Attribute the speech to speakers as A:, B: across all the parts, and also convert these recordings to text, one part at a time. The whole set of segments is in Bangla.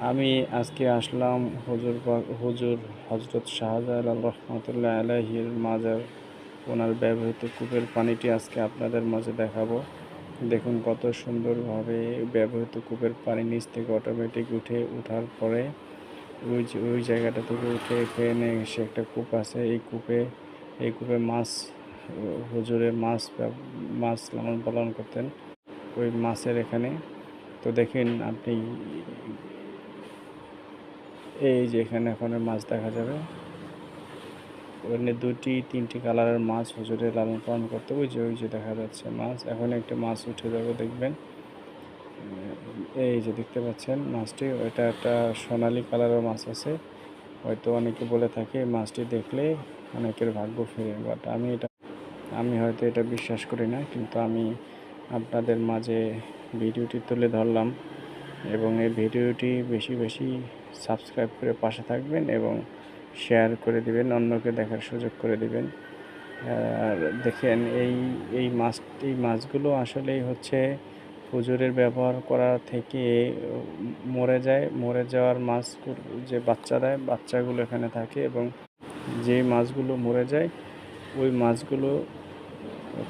A: আমি আজকে আসলাম হুজুর হজরত শাহজালাল রহমতুল্লাহ আলাইহির মাজার। ওনার ব্যবহৃত কূপের পানিটি আজকে আপনাদের মাঝে দেখাবো। দেখুন কত সুন্দরভাবে ব্যবহৃত কূপের পানি নিচ থেকে অটোমেটিক ওঠার পরে ওই জায়গাটা থেকে উঠে এখানে এসে একটা কূপ আছে। এই কূপে হুজুরে মাছ লালন পালন করতেন ওই মাছের এখানে। তো দেখেন আপনি, এই যে এখানে এখন মাছ দেখা যাবে, ওখানে দুটি তিনটি কালারের মাছ হুজুরে লালন পালন করতে। ওই যে দেখা যাচ্ছে মাছ, এখন একটা মাছ উঠে যাবে দেখবেন। এই যে দেখতে পাচ্ছেন মাছটি, এটা একটা সোনালী কালারের মাছ আছে। হয়তো অনেকে বলে থাকে মাছটি দেখলে অনেকের ভাগ্য ফেরে, বাট আমি হয়তো এটা বিশ্বাস করি না, কিন্তু আমি আপনাদের মাঝে ভিডিওটি তুলে ধরলাম। এবং এই ভিডিওটি বেশি বেশি সাবস্ক্রাইব করে পাশে থাকবেন এবং শেয়ার করে দিবেন, অন্যকে দেখার সুযোগ করে দিবেন। আর দেখেন এই মাছগুলো আসলেই হচ্ছে হুজুরের ব্যবহার করা থেকে মরে যাওয়ার মাছ যে বাচ্চা দেয়, বাচ্চাগুলো এখানে থাকে। এবং যে মাছগুলো মরে যায় ওই মাছগুলো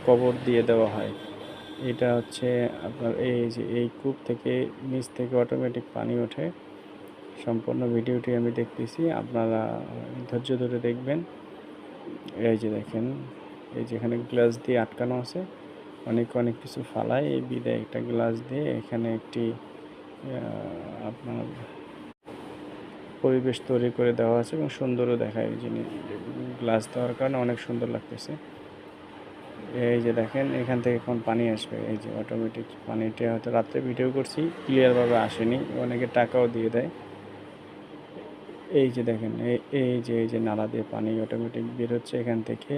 A: কবর দিয়ে দেওয়া হয়। এটা হচ্ছে আপনার এই যে এই কূপ থেকে নিচ থেকে অটোমেটিক পানি ওঠে। সম্পূর্ণ ভিডিওটি আমি দেখতেছি, আপনারা ধৈর্য ধরে দেখবেন। এই যে দেখেন, এই যেখানে গ্লাস দিয়ে আটকানো আছে, অনেক অনেক কিছু ফালায় এই বিদায় একটা গ্লাস দিয়ে এখানে একটি আপনার পরিবেশ তৈরি করে দেওয়া আছে এবং সুন্দরও দেখায়। এই জিনিস গ্লাস দেওয়ার কারণে অনেক সুন্দর লাগতেছে। এই যে দেখেন এখান থেকে এখন পানি আসবে, এই যে অটোমেটিক পানিটা হয়তো রাত্রে ভিডিও করছি ক্লিয়ারভাবে আসেনি, অনেকে টাকাও দিয়ে দেয়। এই যে দেখেন এই যে নালা দিয়ে পানি অটোমেটিক বের হচ্ছে এখান থেকে।